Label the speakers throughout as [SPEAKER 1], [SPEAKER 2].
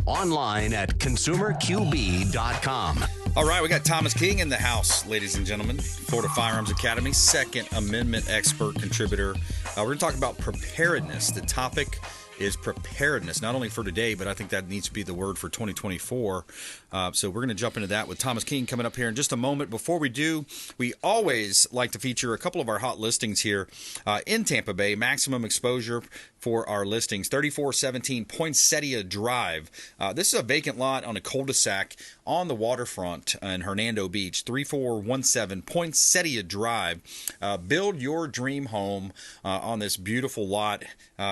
[SPEAKER 1] Online at consumerqb.com.
[SPEAKER 2] All right, we got Thomas King in the house, ladies and gentlemen. Florida Firearms Academy, Second Amendment expert contributor. We're going to talk about preparedness. The topic is preparedness, not only for today, but I think that needs to be the word for 2024. So we're going to jump into that with Thomas King coming up here in just a moment. Before we do, we always like to feature a couple of our hot listings here in Tampa Bay. Maximum exposure for our listings, 3417 Poinsettia Drive. This is a vacant lot on a cul-de-sac on the waterfront in Hernando Beach, 3417 Poinsettia Drive. Build your dream home on this beautiful lot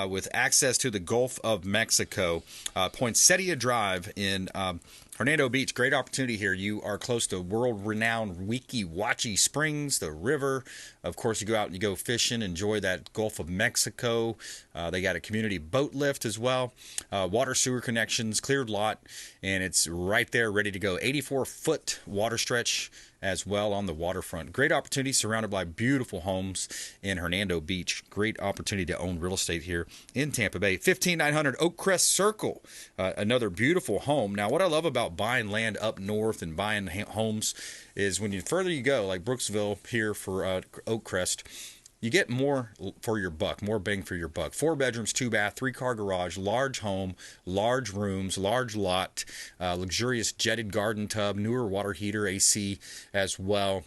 [SPEAKER 2] with access to the Gulf of Mexico. Poinsettia Drive in Hernando Beach, great opportunity here. You are close to world-renowned Weeki Wachee Springs, the river. Of course, you go out and you go fishing, enjoy that Gulf of Mexico. They got a community boat lift as well. Water sewer connections, cleared lot, and it's right there ready to go. 84-foot water stretch as well on the waterfront. Great opportunity surrounded by beautiful homes in Hernando Beach. Great opportunity to own real estate here in Tampa Bay. 15900 Oakcrest Circle, another beautiful home. Now, what I love about buying land up north and buying homes is when you further you go, like Brooksville here for Oakcrest, you get more for your buck, more bang for your buck. 4 bedrooms, 2 bath, 3-car garage, large home, large rooms, large lot, luxurious jetted garden tub, newer water heater, AC as well.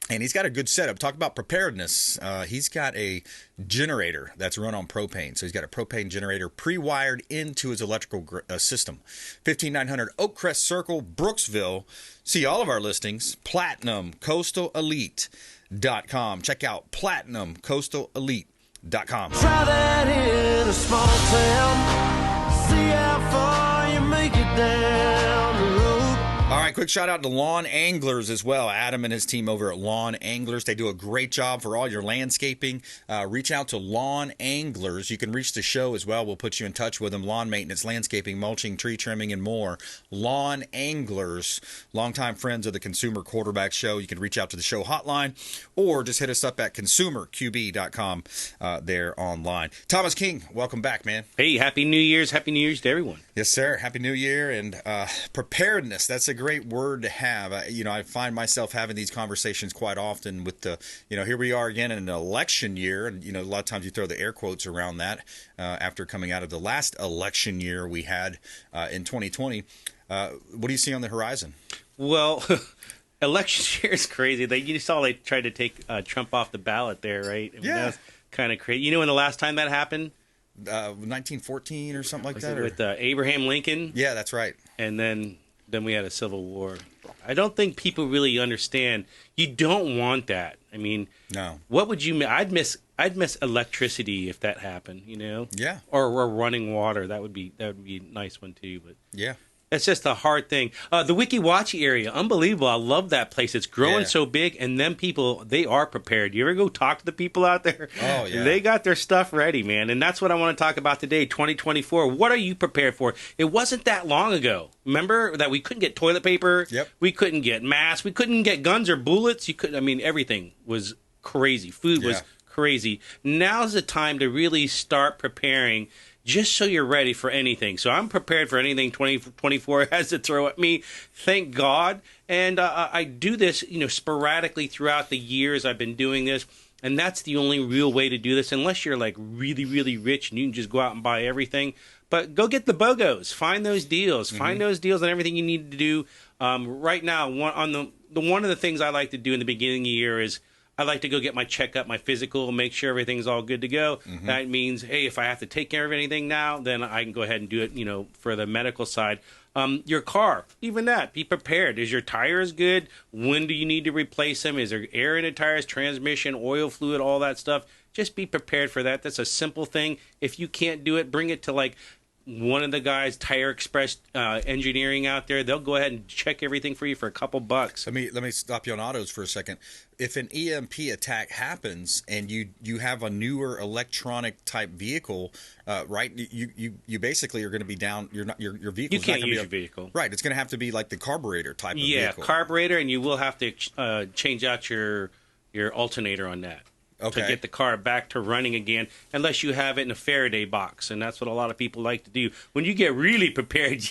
[SPEAKER 2] And he's got a good setup. Talk about preparedness. He's got a generator that's run on propane. So he's got a propane generator pre-wired into his electrical system. 15900 Oakcrest Circle, Brooksville. See all of our listings, Platinum Coastal Elite.com. Check out PlatinumCoastalElite.com.
[SPEAKER 3] Try that in a small town. See how far you make it down the road.
[SPEAKER 2] All right, quick shout out to Lawn Anglers as well. Adam and his team over at Lawn Anglers. They do a great job for all your landscaping. Reach out to Lawn Anglers. You can reach the show as well. We'll put you in touch with them. Lawn maintenance, landscaping, mulching, tree trimming, and more. Lawn Anglers, longtime friends of the Consumer Quarterback Show. You can reach out to the show hotline or just hit us up at consumerqb.com there online. Thomas King, welcome back, man.
[SPEAKER 4] Hey, Happy New Year's. Happy New Year's to everyone.
[SPEAKER 2] Yes, sir. Happy New Year. And preparedness, that's a great word to have. I find myself having these conversations quite often with the, here we are again in an election year. And, a lot of times you throw the air quotes around that after coming out of the last election year we had in 2020. What do you see on the horizon?
[SPEAKER 4] Well, election year is crazy. You saw they tried to take Trump off the ballot there, right? I mean,
[SPEAKER 2] yeah.
[SPEAKER 4] That's kind of crazy. You know when the last time that happened?
[SPEAKER 2] 1914 or something like that?
[SPEAKER 4] With Abraham Lincoln?
[SPEAKER 2] Yeah, that's right.
[SPEAKER 4] And then we had a civil war. I don't think people really understand. You don't want that. I mean,
[SPEAKER 2] no.
[SPEAKER 4] What would you? I'd miss electricity if that happened.
[SPEAKER 2] Yeah.
[SPEAKER 4] Or running water. That would be a nice one too. But
[SPEAKER 2] yeah.
[SPEAKER 4] It's just a hard thing. The Weeki Wachee area, unbelievable. I love that place. It's growing so big, and them people, they are prepared. You ever go talk to the people out there?
[SPEAKER 2] Oh, yeah.
[SPEAKER 4] They got their stuff ready, man. And that's what I want to talk about today, 2024. What are you prepared for? It wasn't that long ago. Remember that we couldn't get toilet paper?
[SPEAKER 2] Yep.
[SPEAKER 4] We couldn't get masks. We couldn't get guns or bullets. Everything was crazy. Food was crazy. Now's the time to really start preparing just so you're ready for anything. So I'm prepared for anything 2024 has to throw at me. Thank God. And I do this, sporadically throughout the years I've been doing this. And that's the only real way to do this, unless you're like really, really rich and you can just go out and buy everything. But go get the BOGOs. Find those deals. Mm-hmm. Find those deals on everything you need to do. Right now, one of the things I like to do in the beginning of the year is I like to go get my checkup, my physical, make sure everything's all good to go. Mm-hmm. That means, hey, if I have to take care of anything now, then I can go ahead and do it, for the medical side. Your car, even that, be prepared. Is your tires good? When do you need to replace them? Is there air in the tires, transmission, oil fluid, all that stuff? Just be prepared for that. That's a simple thing. If you can't do it, bring it to like one of the guys, Tire Express Engineering out there. They'll go ahead and check everything for you for a couple bucks.
[SPEAKER 2] Let me stop you on autos for a second. If an EMP attack happens and you have a newer electronic type vehicle, right? You basically are going to be down. Your vehicle.
[SPEAKER 4] You can't use your vehicle.
[SPEAKER 2] Right. It's going to have to be like the carburetor type of vehicle.
[SPEAKER 4] Yeah, carburetor, and you will have to change out your alternator on that. to get the car back to running again, unless you have it in a Faraday box, and that's what a lot of people like to do. When you get really prepared,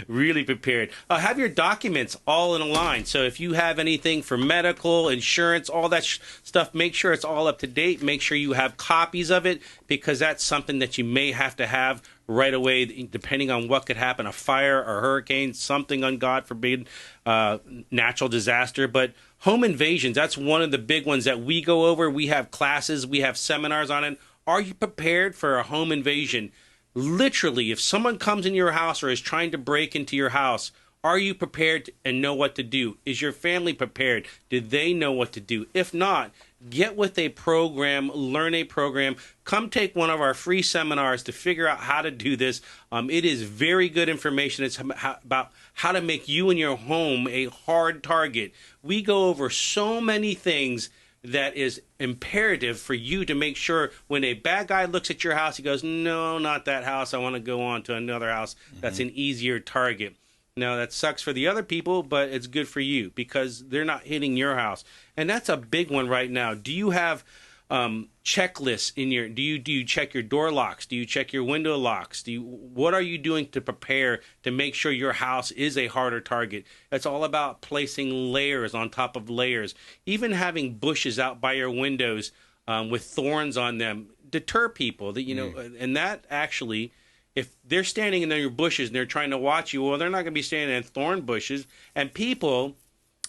[SPEAKER 4] really prepared, have your documents all in a line. So if you have anything for medical, insurance, all that stuff, make sure it's all up to date. Make sure you have copies of it, because that's something that you may have to have right away, depending on what could happen, a fire or hurricane, something, on God forbid, natural disaster. But home invasions, that's one of the big ones that we go over. We have classes, we have seminars on it. Are you prepared for a home invasion? Literally, if someone comes in your house or is trying to break into your house, are you prepared and know what to do? Is your family prepared? Do they know what to do? If not, get with a program, learn a program, come take one of our free seminars to figure out how to do this. It is very good information. It's about how to make you and your home a hard target. We go over so many things that is imperative for you to make sure when a bad guy looks at your house, he goes, no, not that house. I want to go on to another house that's an easier target. Now, that sucks for the other people, but it's good for you because they're not hitting your house. And that's a big one right now. Do you have checklists in your? Do you check your door locks? Do you check your window locks? What are you doing to prepare to make sure your house is a harder target? It's all about placing layers on top of layers. Even having bushes out by your windows with thorns on them deter people. That and that actually. If they're standing in your bushes and they're trying to watch you, well, they're not going to be standing in thorn bushes. And people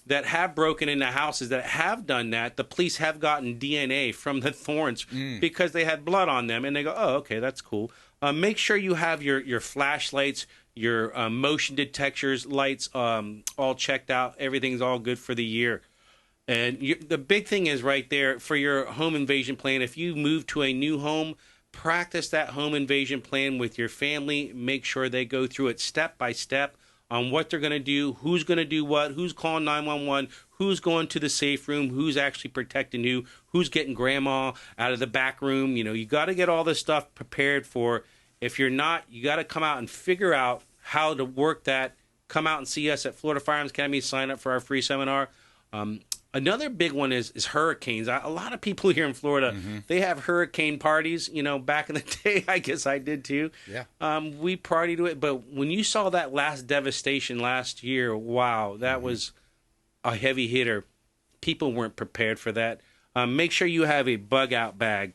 [SPEAKER 4] that have broken into houses that have done that, the police have gotten DNA from the thorns because they had blood on them. And they go, oh, okay, that's cool. Make sure you have your flashlights, your motion detectors, lights all checked out. Everything's all good for the year. And the big thing is right there for your home invasion plan. If you move to a new home, practice that home invasion plan with your family. Make sure they go through it step by step on what they're going to do, who's going to do what, who's calling 911, who's going to the safe room, who's actually protecting you, who's getting grandma out of the back room. You got to get all this stuff prepared for. If you're not, you got to come out and figure out how to work that. Come out and see us at Florida Firearms Academy. Sign up for our free seminar. Another big one is hurricanes. A lot of people here in Florida, they have hurricane parties. Back in the day, I guess I did too. Yeah. We partied with it. But when you saw that last devastation last year, wow, that was a heavy hitter. People weren't prepared for that. Make sure you have a bug out bag.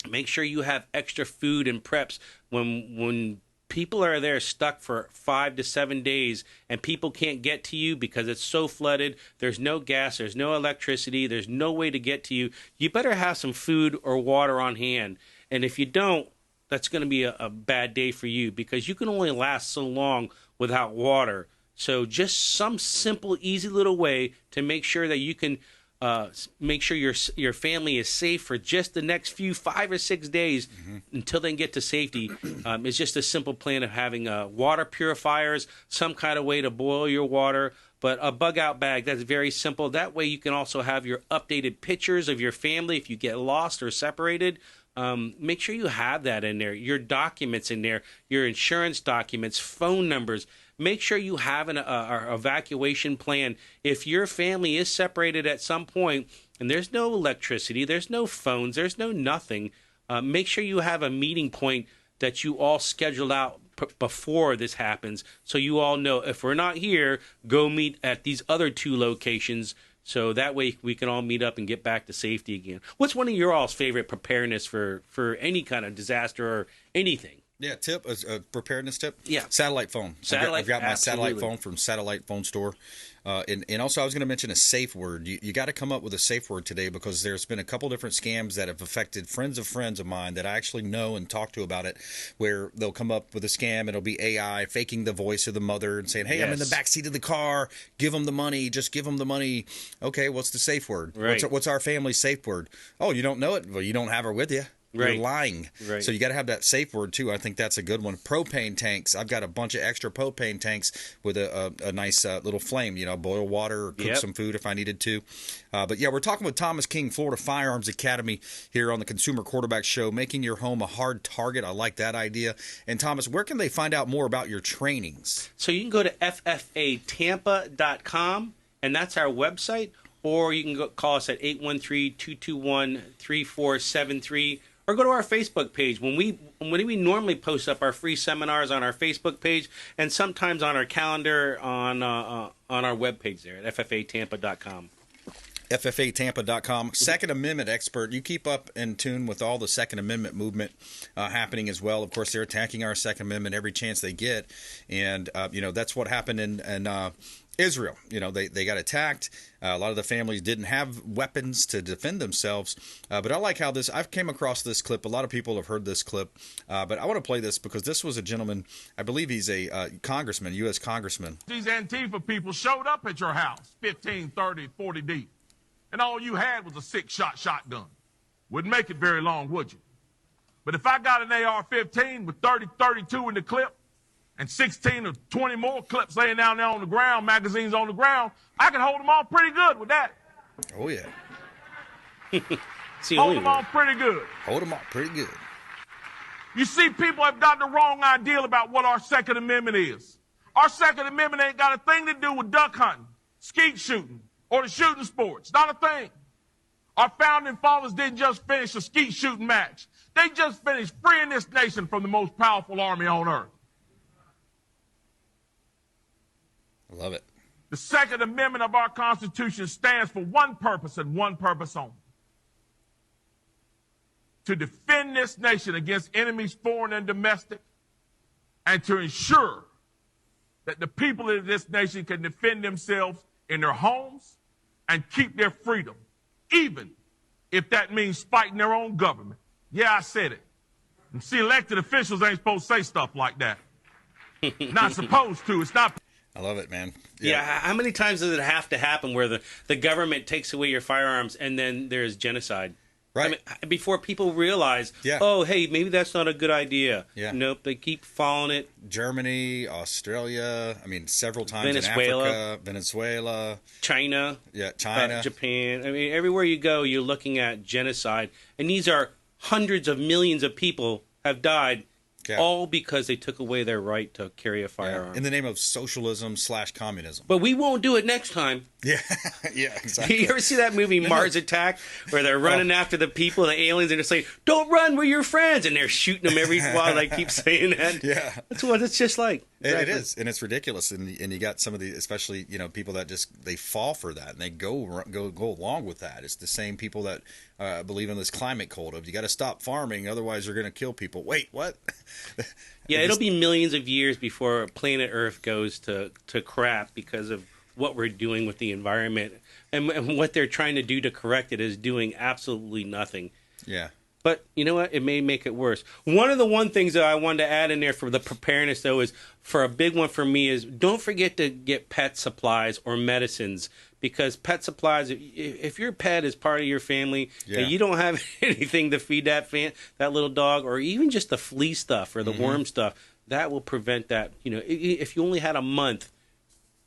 [SPEAKER 4] Make sure you have extra food and preps when people are there stuck for 5 to 7 days and people can't get to you because it's so flooded. There's no gas. There's no electricity. There's no way to get to you. You better have some food or water on hand. And if you don't, that's going to be a bad day for you because you can only last so long without water. So just some simple, easy little way to make sure that you can make sure your family is safe for just the next 5 or 6 days until they can get to safety. It's just a simple plan of having water purifiers, some kind of way to boil your water, but a bug out bag, that's very simple. That way you can also have your updated pictures of your family if you get lost or separated. Make sure you have that in there, your documents in there, your insurance documents, phone numbers. Make sure you have an evacuation plan. If your family is separated at some point and there's no electricity, there's no phones, there's no nothing, make sure you have a meeting point that you all scheduled out before this happens so you all know if we're not here, go meet at these other 2 locations so that way we can all meet up and get back to safety again. What's one of your all's favorite preparedness for any kind of disaster or anything?
[SPEAKER 2] Yeah, tip, a preparedness tip.
[SPEAKER 4] Yeah.
[SPEAKER 2] Satellite phone. I've got my satellite phone from Satellite Phone Store. And also I was going to mention a safe word. You got to come up with a safe word today because there's been a couple different scams that have affected friends of mine that I actually know and talk to about it, where they'll come up with a scam and it'll be AI faking the voice of the mother and saying, hey, I'm in the back seat of the car. Give them the money. Just give them the money. Okay, what's the safe word?
[SPEAKER 4] Right.
[SPEAKER 2] What's our family's safe word? Oh, you don't know it? Well, you don't have her with you. You're lying.
[SPEAKER 4] Right.
[SPEAKER 2] So you got to have that safe word, too. I think that's a good one. Propane tanks. I've got a bunch of extra propane tanks with a nice little flame, boil water or cook some food if I needed to. But, yeah, we're talking with Thomas King, Florida Firearms Academy here on the Consumer Quarterback Show, making your home a hard target. I like that idea. And, Thomas, where can they find out more about your trainings?
[SPEAKER 4] So you can go to ffatampa.com, and that's our website. or you can call us at 813-221-3473, or go to our Facebook page. When we normally post up our free seminars on our Facebook page, and sometimes on our calendar on our webpage there at ffatampa.com.
[SPEAKER 2] FFAtampa.com. Second Amendment expert. You keep up in tune with all the Second Amendment movement happening as well. Of course, they're attacking our Second Amendment every chance they get. And, that's what happened in Israel. They got attacked. A lot of the families didn't have weapons to defend themselves. But I like how I've came across this clip. A lot of people have heard this clip. But I want to play this because this was a gentleman, I believe he's a congressman, U.S. congressman.
[SPEAKER 5] These Antifa people showed up at your house, 15, 30, 40 deep. And all you had was a 6-shot shotgun. Wouldn't make it very long, would you? But if I got an AR-15 with 30, 32 in the clip, and 16 or 20 more clips laying down there on the ground, magazines on the ground, I can hold them all pretty good with that.
[SPEAKER 2] Oh, yeah.
[SPEAKER 5] Hold them all pretty good.
[SPEAKER 2] Hold them all pretty good.
[SPEAKER 5] You see, people have got the wrong idea about what our Second Amendment is. Our Second Amendment ain't got a thing to do with duck hunting, skeet shooting, or the shooting sports. Not a thing. Our founding fathers didn't just finish a skeet shooting match. They just finished freeing this nation from the most powerful army on earth.
[SPEAKER 2] I love it.
[SPEAKER 5] The Second Amendment of our Constitution stands for one purpose and one purpose only: to defend this nation against enemies, foreign and domestic, and to ensure that the people of this nation can defend themselves in their homes and keep their freedom, even if that means fighting their own government. Yeah, I said it. And see, elected officials ain't supposed to say stuff like that. Not supposed to. It's not.
[SPEAKER 2] I love it, man.
[SPEAKER 4] Yeah. How many times does it have to happen where the government takes away your firearms and then there's genocide?
[SPEAKER 2] Right.
[SPEAKER 4] I mean, before people realize,
[SPEAKER 2] Yeah.
[SPEAKER 4] oh, hey, maybe that's not a good idea.
[SPEAKER 2] Yeah.
[SPEAKER 4] Nope, they keep following it.
[SPEAKER 2] Germany, Australia, several times
[SPEAKER 4] Venezuela.
[SPEAKER 2] in Africa, Venezuela.
[SPEAKER 4] China.
[SPEAKER 2] Yeah, China.
[SPEAKER 4] Japan. I mean, everywhere you go, you're looking at genocide. And these are hundreds of millions of people have died, all because they took away their right to carry a firearm.
[SPEAKER 2] In the name of socialism/communism.
[SPEAKER 4] But we won't do it next time.
[SPEAKER 2] Yeah, yeah, exactly.
[SPEAKER 4] You ever see that movie Mars Attack, where they're running after the people, the aliens, and they're saying, "Don't run, we're your friends," and they're shooting them every while they keep saying that.
[SPEAKER 2] Yeah,
[SPEAKER 4] that's what it's just like.
[SPEAKER 2] Exactly. It is, and it's ridiculous. And you got some of the, especially people that just they fall for that and they go along with that. It's the same people that believe in this climate cult of you got to stop farming, otherwise you're going to kill people. Wait, what?
[SPEAKER 4] Yeah, it'll be millions of years before planet Earth goes to crap because of what we're doing with the environment, and what they're trying to do to correct it is doing absolutely nothing.
[SPEAKER 2] Yeah.
[SPEAKER 4] But you know what? It may make it worse. One of the things that I wanted to add in there for the preparedness, though, is for a big one for me is don't forget to get pet supplies or medicines, because pet supplies, if your pet is part of your family and you don't have anything to feed that little dog, or even just the flea stuff or the worm stuff, that will prevent that. If you only had a month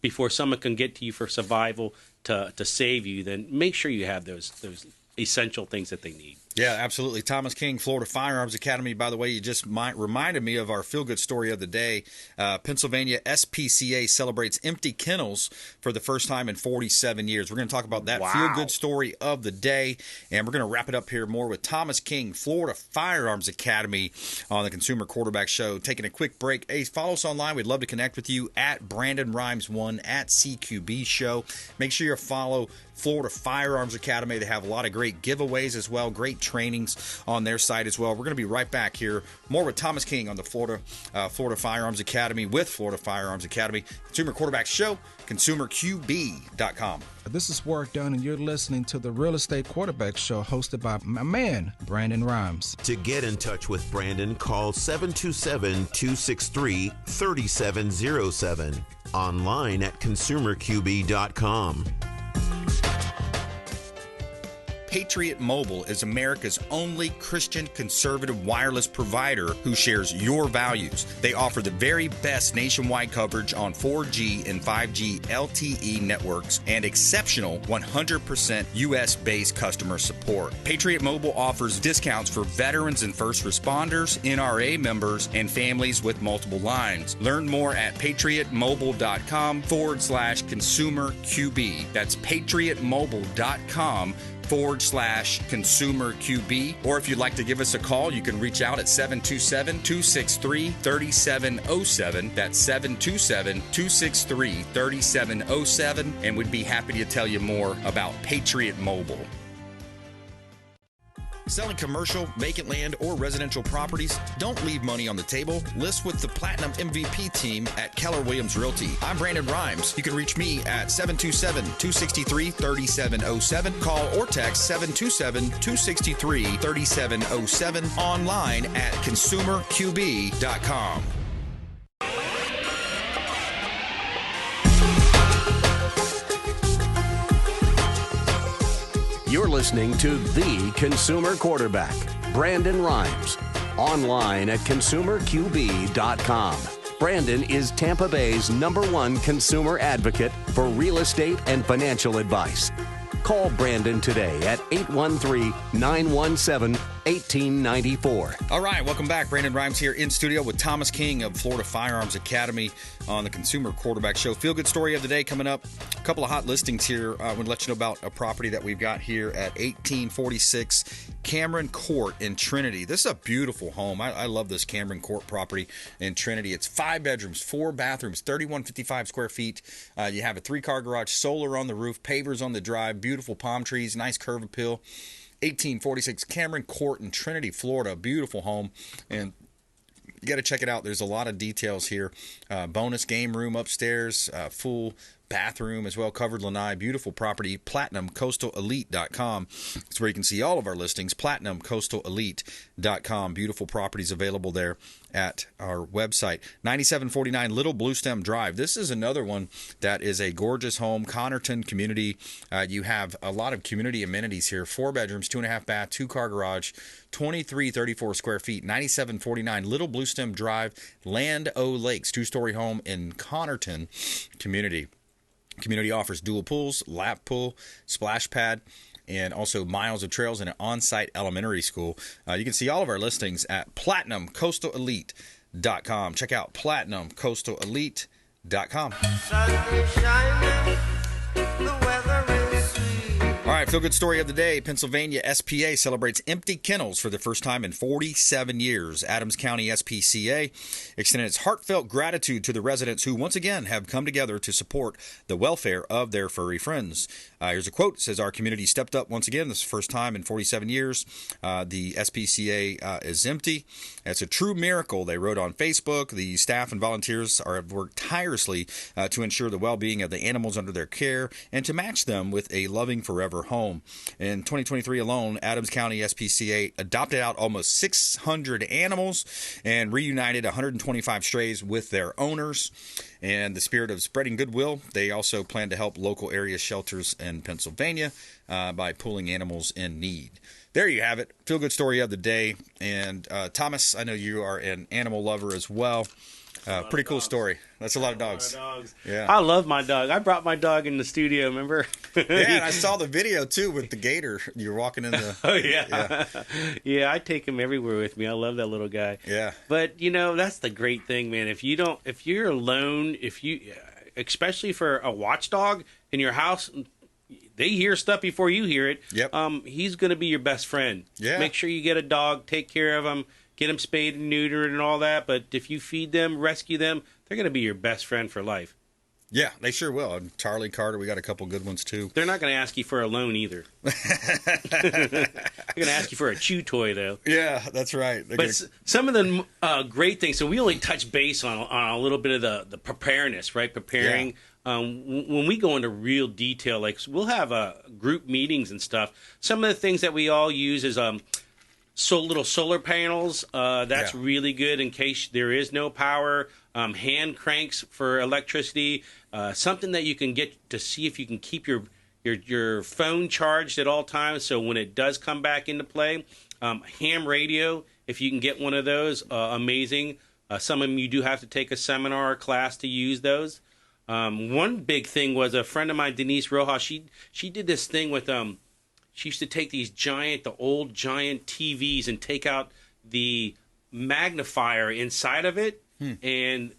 [SPEAKER 4] before someone can get to you for survival to save you, then make sure you have those essential things that they need.
[SPEAKER 2] Yeah, absolutely. Thomas King, Florida Firearms Academy. By the way, you just reminded me of our feel-good story of the day. Pennsylvania SPCA celebrates empty kennels for the first time in 47 years. We're going to talk about that feel-good story of the day, and we're going to wrap it up here more with Thomas King, Florida Firearms Academy on the Consumer Quarterback Show. Taking a quick break. Hey, follow us online. We'd love to connect with you at BrandonRhymes1 at CQB Show. Make sure you follow Florida Firearms Academy. They have a lot of great giveaways as well, great trainings on their site as well. We're going to be right back here, more with Thomas King on the Florida Firearms Academy with Florida Firearms Academy. Consumer Quarterback Show, consumerqb.com.
[SPEAKER 6] This is Work Done, and you're listening to the Real Estate Quarterback Show hosted by my man, Brandon Rhymes.
[SPEAKER 1] To get in touch with Brandon, call 727-263-3707. Online at consumerqb.com.
[SPEAKER 2] Patriot Mobile is America's only Christian conservative wireless provider who shares your values. They offer the very best nationwide coverage on 4G and 5G LTE networks and exceptional 100% US-based customer support. Patriot Mobile offers discounts for veterans and first responders, NRA members, and families with multiple lines. Learn more at patriotmobile.com/consumer QB. That's patriotmobile.com/consumer QB. Or if you'd like to give us a call, you can reach out at 727-263-3707. That's 727-263-3707. And we'd be happy to tell you more about Patriot Mobile. Selling commercial, vacant land, or residential properties? Don't leave money on the table. List with the Platinum MVP team at Keller Williams Realty. I'm Brandon Rhymes. You can reach me at 727-263-3707. Call or text 727-263-3707. Online at consumerqb.com.
[SPEAKER 7] You're listening to The Consumer Quarterback, Brandon Rhymes. Online at consumerqb.com. Brandon is Tampa Bay's #1 consumer advocate for real estate and financial advice. Call Brandon today at 813-917-1894.
[SPEAKER 2] All right, welcome back. Brandon Rhymes here in studio with Thomas King of Florida Firearms Academy on the Consumer Quarterback Show. Feel good story of the day coming up. A couple of hot listings here. I want to let you know about a property that we've got here at 1846 Cameron Court in Trinity. This is a beautiful home. I love this Cameron Court property in Trinity. It's 5 bedrooms, 4 bathrooms, 3,155 square feet. You have a 3-car garage, solar on the roof, pavers on the drive, beautiful palm trees, nice curb appeal. 1846 Cameron Court in Trinity, Florida. Beautiful home. And you got to check it out. There's a lot of details here. Bonus game room upstairs, full bathroom as well, covered lanai. Beautiful property. PlatinumCoastalElite.com. That's where you can see all of our listings. PlatinumCoastalElite.com. Beautiful properties available there at our website. 9749 Little Blue Stem Drive. This is another one that is a gorgeous home. Connerton community. You have a lot of community amenities here. 4 bedrooms, 2.5 bath, 2-car garage, 2334 square feet. 9749 Little Blue Stem Drive, Land O Lakes. 2-story home in Connerton community. Community offers dual pools, lap pool, splash pad, and also miles of trails and an on-site elementary school. You can see all of our listings at PlatinumCoastalElite.com. Check out PlatinumCoastalElite.com. All right, feel good story of the day. Pennsylvania SPA celebrates empty kennels for the first time in 47 years. Adams County SPCA extended its heartfelt gratitude to the residents who once again have come together to support the welfare of their furry friends. Here's a quote. It says, "Our community stepped up once again. This is the first time in 47 years. The SPCA is empty. It's a true miracle," they wrote on Facebook. The staff and volunteers have worked tirelessly to ensure the well-being of the animals under their care and to match them with a loving forever home. In 2023 alone, Adams County SPCA adopted out almost 600 animals and reunited 125 strays with their owners. In the spirit of spreading goodwill, they also plan to help local area shelters in Pennsylvania by pulling animals in need. There you have it. Feel good story of the day. And Thomas, I know you are an animal lover as well. Pretty cool story. That's a lot of dogs. Yeah,
[SPEAKER 4] I love my dog. I brought my dog in the studio, remember?
[SPEAKER 2] Yeah, and I saw the video too with the gator. You're walking in the...
[SPEAKER 4] Oh, yeah. Yeah, I take him everywhere with me. I love that little guy.
[SPEAKER 2] Yeah.
[SPEAKER 4] But, you know, that's the great thing, man. If you're alone, especially for a watchdog in your house, they hear stuff before you hear it.
[SPEAKER 2] Yep.
[SPEAKER 4] He's going to be your best friend.
[SPEAKER 2] Yeah.
[SPEAKER 4] Make sure you get a dog, take care of him, get them spayed and neutered and all that. But if you feed them, rescue them, they're going to be your best friend for life.
[SPEAKER 2] Yeah, they sure will. Charlie, Carter, we got a couple good ones too.
[SPEAKER 4] They're not going to ask you for a loan either. They're going to ask you for a chew toy, though.
[SPEAKER 2] Yeah, that's right.
[SPEAKER 4] Some of the great things, so we only touch base on a little bit of the preparedness, right? Preparing. Yeah. When we go into real detail, like we'll have group meetings and stuff. Some of the things that we all use is little solar panels. That's really good in case there is no power. Hand cranks for electricity. Something that you can get to see if you can keep your your phone charged at all times, so when it does come back into play. Ham radio, if you can get one of those, amazing. Some of them you do have to take a seminar or class to use those. One big thing was a friend of mine, Denise Rojas. She did this thing with she used to take these old giant TVs and take out the magnifier inside of it, and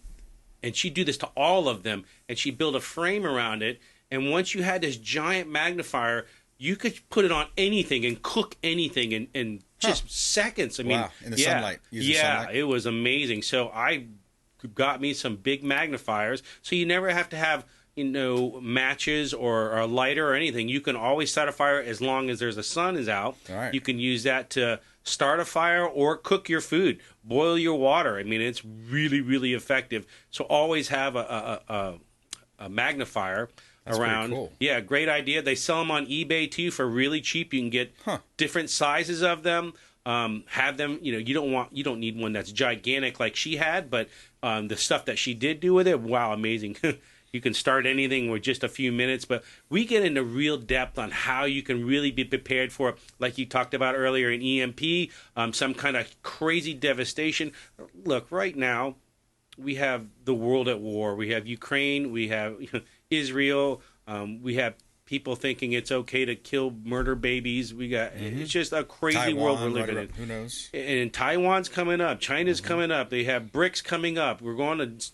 [SPEAKER 4] she'd do this to all of them, and she'd build a frame around it. And once you had this giant magnifier, you could put it on anything and cook anything in just seconds. I mean,
[SPEAKER 2] wow. In the sunlight.
[SPEAKER 4] Sunlight. It was amazing. So I got me some big magnifiers, so you never have to have matches or a lighter or anything. You can always start a fire as long as there's a sun is out.
[SPEAKER 2] All right.
[SPEAKER 4] You can use that to start a fire or cook your food, boil your water. I mean, it's really, really effective. So always have a magnifier.
[SPEAKER 2] That's
[SPEAKER 4] around.
[SPEAKER 2] Cool.
[SPEAKER 4] Yeah, great idea. They sell them on eBay too for really cheap. You can get different sizes of them. Have them. You don't need one that's gigantic like she had, but the stuff that she did do with it, wow, amazing. You can start anything with just a few minutes, but we get into real depth on how you can really be prepared for, like you talked about earlier, an EMP, some kind of crazy devastation. Look, right now, we have the world at war. We have Ukraine. We have Israel. We have people thinking it's okay to murder babies. We got it's just a crazy
[SPEAKER 2] Taiwan,
[SPEAKER 4] world we're living in.
[SPEAKER 2] Who knows?
[SPEAKER 4] And Taiwan's coming up. China's coming up. They have BRICS coming up. We're going to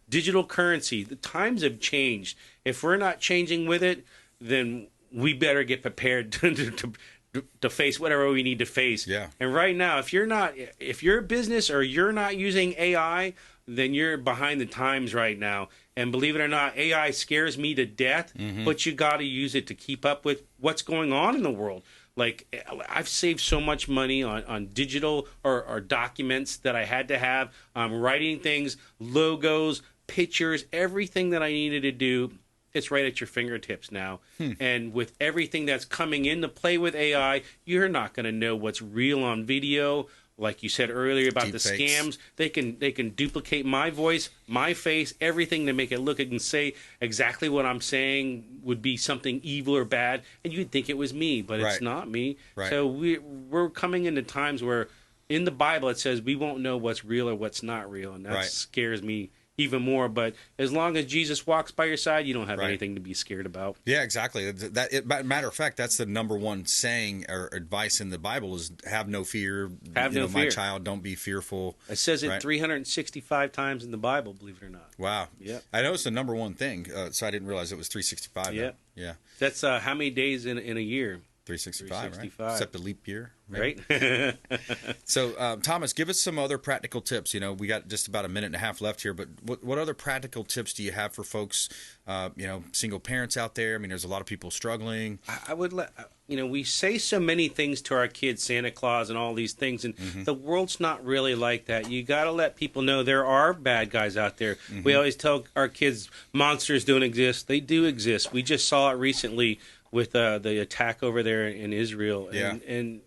[SPEAKER 4] digital currency. The times have changed. If we're not changing with it, then we better get prepared to face whatever we need to face.
[SPEAKER 2] Yeah.
[SPEAKER 4] And right now, if you're a business or you're not using AI, then you're behind the times right now. And believe it or not, AI scares me to death, but you got to use it to keep up with what's going on in the world. Like, I've saved so much money on digital or documents that I had to have, writing things, logos, pictures, everything that I needed to do. It's right at your fingertips now. And with everything that's coming into play with AI, you're not going to know what's real on video. Like you said earlier about
[SPEAKER 2] Deep
[SPEAKER 4] the
[SPEAKER 2] fakes.
[SPEAKER 4] scams, they can duplicate my voice, my face, everything to make it look and say exactly what I'm saying would be something evil or bad, and you'd think it was me, but it's not me.
[SPEAKER 2] Right.
[SPEAKER 4] So we're coming into times where in the Bible it says we won't know what's real or what's not real, and that scares me even more. But as long as Jesus walks by your side, you don't have anything to be scared about.
[SPEAKER 2] Yeah, exactly. Matter of fact, that's the number one saying or advice in the Bible is have no fear.
[SPEAKER 4] Have no fear.
[SPEAKER 2] My child, don't be fearful.
[SPEAKER 4] It says it 365 times in the Bible, believe it or not.
[SPEAKER 2] Wow.
[SPEAKER 4] Yeah.
[SPEAKER 2] I know it's the number one thing, so I didn't realize it was 365.
[SPEAKER 4] Yeah.
[SPEAKER 2] Yeah.
[SPEAKER 4] That's how many days in a year?
[SPEAKER 2] 365,
[SPEAKER 4] 365.
[SPEAKER 2] right? Except a leap year.
[SPEAKER 4] Right.
[SPEAKER 2] So, Thomas, give us some other practical tips. We got just about a minute and a half left here, but what other practical tips do you have for folks, single parents out there? I mean, there's a lot of people struggling.
[SPEAKER 4] I would we say so many things to our kids, Santa Claus and all these things, and the world's not really like that. You got to let people know there are bad guys out there. We always tell our kids monsters don't exist. They do exist. We just saw it recently with the attack over there in Israel. And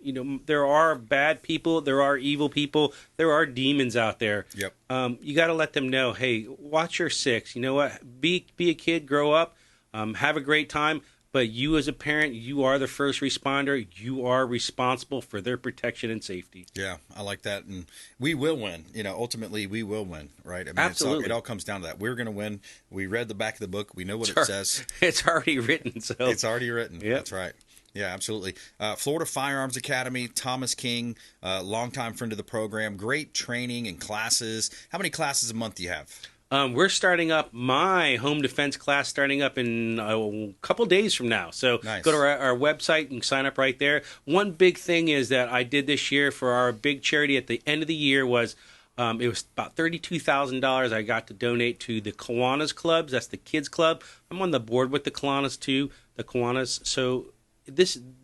[SPEAKER 4] there are bad people, there are evil people, there are demons out there.
[SPEAKER 2] Yep.
[SPEAKER 4] You got to let them know, hey, watch your six. You know what? Be a kid, grow up, have a great time. But you as a parent, you are the first responder. You are responsible for their protection and safety.
[SPEAKER 2] Yeah, I like that. And we will win. Ultimately, we will win, right? I mean,
[SPEAKER 4] absolutely.
[SPEAKER 2] It all comes down to that. We're going to win. We read the back of the book. We know what it says.
[SPEAKER 4] It's already written. So
[SPEAKER 2] it's already written.
[SPEAKER 4] Yep.
[SPEAKER 2] That's right. Yeah, absolutely. Florida Firearms Academy, Thomas King, longtime friend of the program. Great training and classes. How many classes a month do you have?
[SPEAKER 4] We're starting up my home defense class starting up in a couple days from now. So
[SPEAKER 2] nice.
[SPEAKER 4] Go to our website and sign up right there. One big thing is that I did this year for our big charity at the end of the year was it was about $32,000 I got to donate to the Kiwanis clubs. That's the kids club. I'm on the board with the Kiwanis too, the Kiwanis. So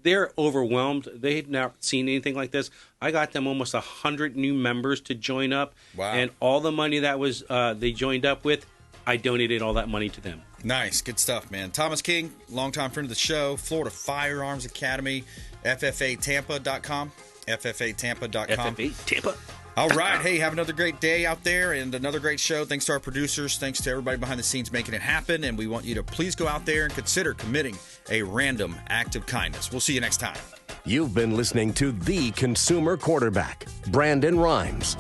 [SPEAKER 4] they're overwhelmed. They've not seen anything like this. I got them almost 100 new members to join up.
[SPEAKER 2] Wow.
[SPEAKER 4] And all the money that was they joined up with, I donated all that money to them.
[SPEAKER 2] Nice. Good stuff, man. Thomas King, longtime friend of the show, Florida Firearms Academy, FFAtampa.com. FFAtampa.com.
[SPEAKER 4] FFA Tampa.
[SPEAKER 2] All right. Hey, have another great day out there and another great show. Thanks to our producers. Thanks to everybody behind the scenes making it happen. And we want you to please go out there and consider committing a random act of kindness. We'll see you next time.
[SPEAKER 7] You've been listening to The Consumer Quarterback, Brandon Rhymes.